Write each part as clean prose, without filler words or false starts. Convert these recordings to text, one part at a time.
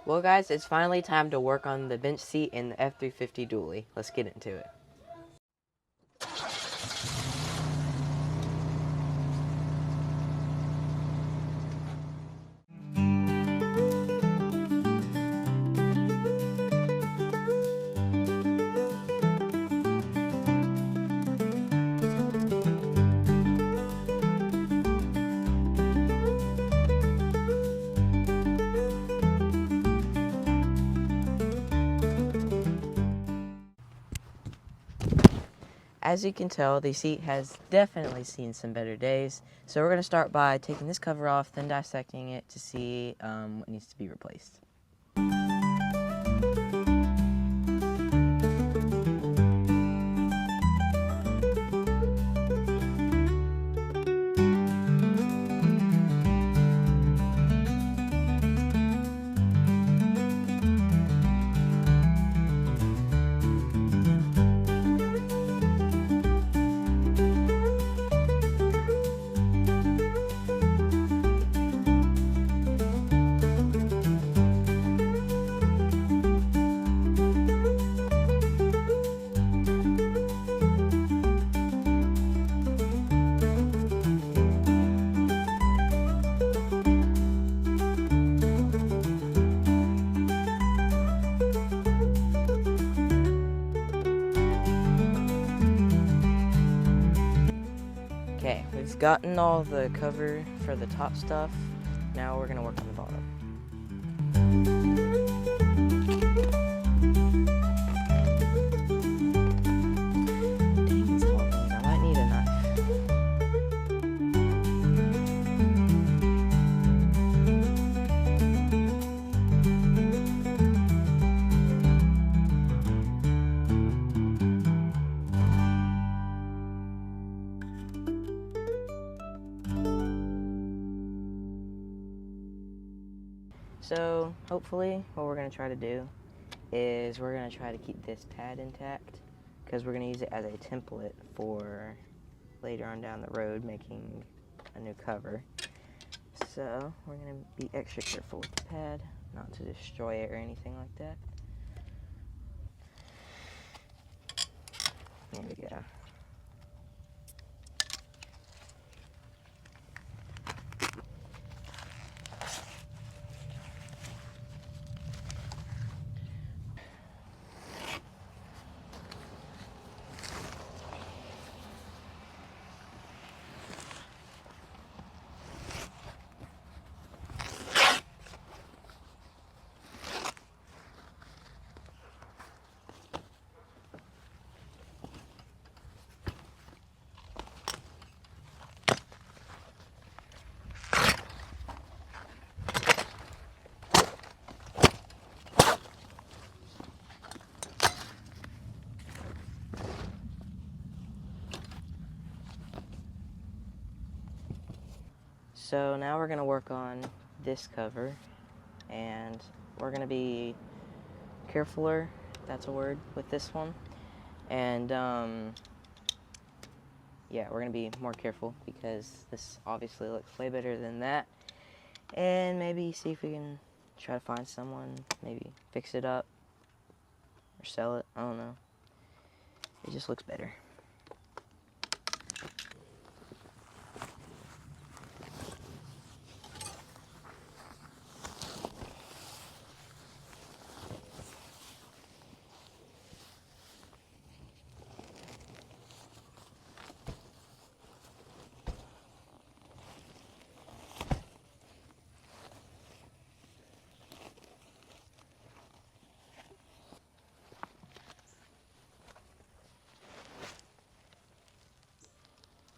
Well guys, it's finally time to work on the bench seat in the F350 dually. Let's get into it. As you can tell, the seat has definitely seen some better days. So we're going to start by taking this cover off, then dissecting it to see what needs to be replaced. Okay, we've gotten all the cover for the top stuff. Now we're going to work on the bottom. Dang, it's hot. I might need a knife. So hopefully what we're going to try to do is we're going to try to keep this pad intact because we're going to use it as a template for later on down the road making a new cover. So we're going to be extra careful with the pad, not to destroy it or anything like that. There we go. So now we're going to work on this cover, and we're going to be carefuler, that's a word, with this one. And yeah, we're going to be more careful because this obviously looks way better than that. And maybe see if we can try to find someone, maybe fix it up or sell it, I don't know. It just looks better.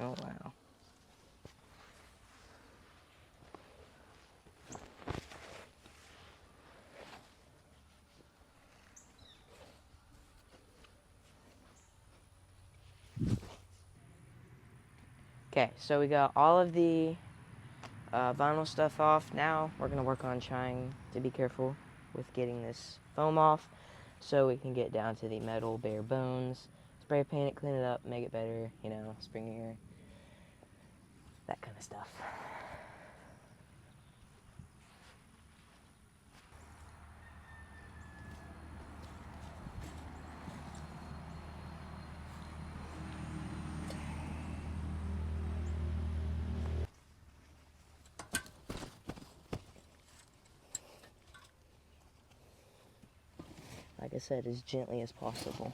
Oh, wow. Okay, so we got all of the vinyl stuff off. Now we're going to work on trying to be careful with getting this foam off so we can get down to the metal bare bones, spray paint it, clean it up, make it better, you know, springier, that kind of stuff. like I said, as gently as possible.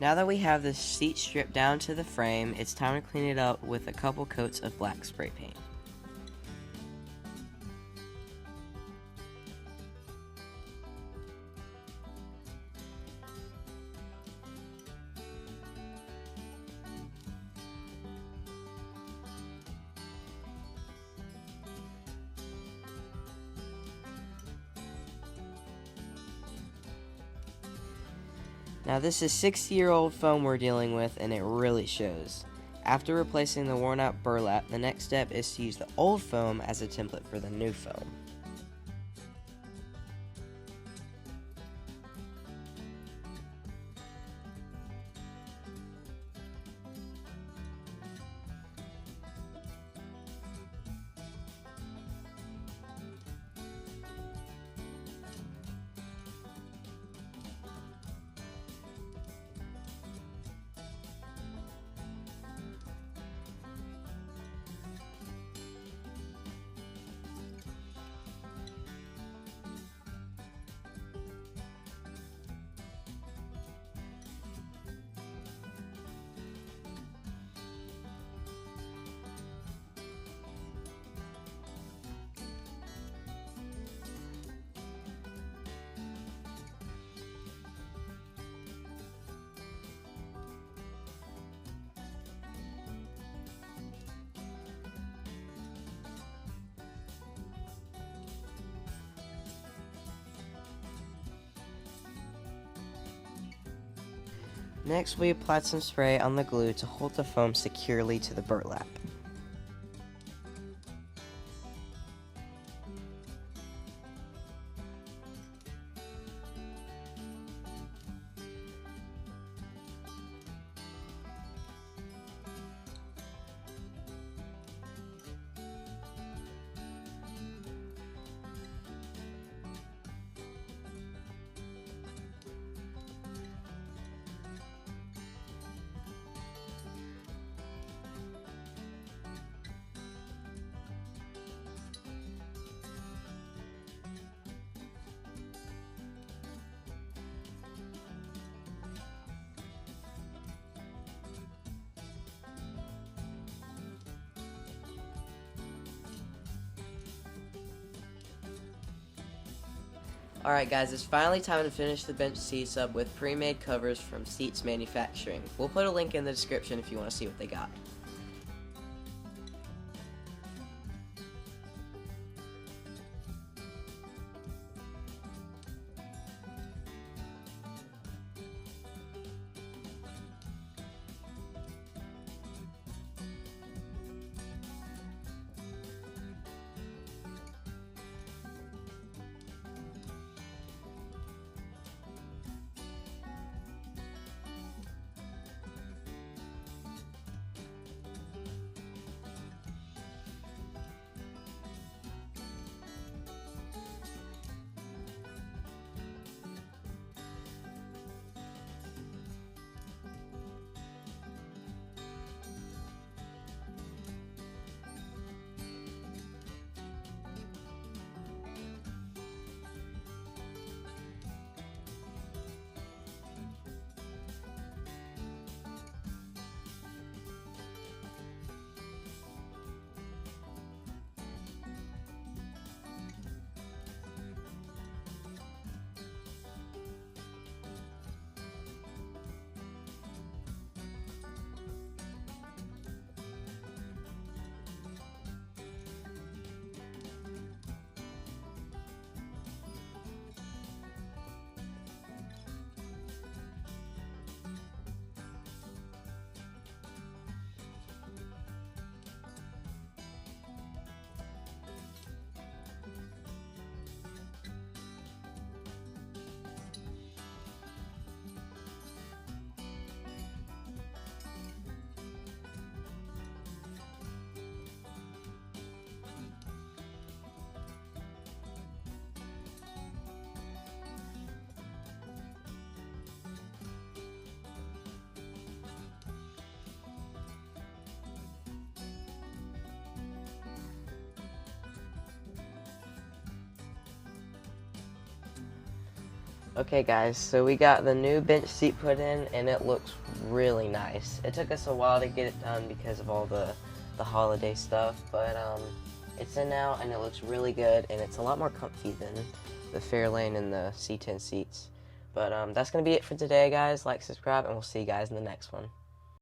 Now that we have the seat stripped down to the frame, it's time to clean it up with a couple coats of black spray paint. Now this is 60-year-old foam we're dealing with, and it really shows. After replacing the worn out burlap, the next step is to use the old foam as a template for the new foam. Next, we applied some spray on the glue to hold the foam securely to the burlap. Alright guys, it's finally time to finish the bench seats up with pre-made covers from Seatz Manufacturing. We'll put a link in the description if you want to see what they got. Okay guys, so we got the new bench seat put in and it looks really nice. It took us a while to get it done because of all the holiday stuff, but it's in now and it looks really good and it's a lot more comfy than the Fairlane and the C10 seats. But that's going to be it for today guys. Like, subscribe, and we'll see you guys in the next one.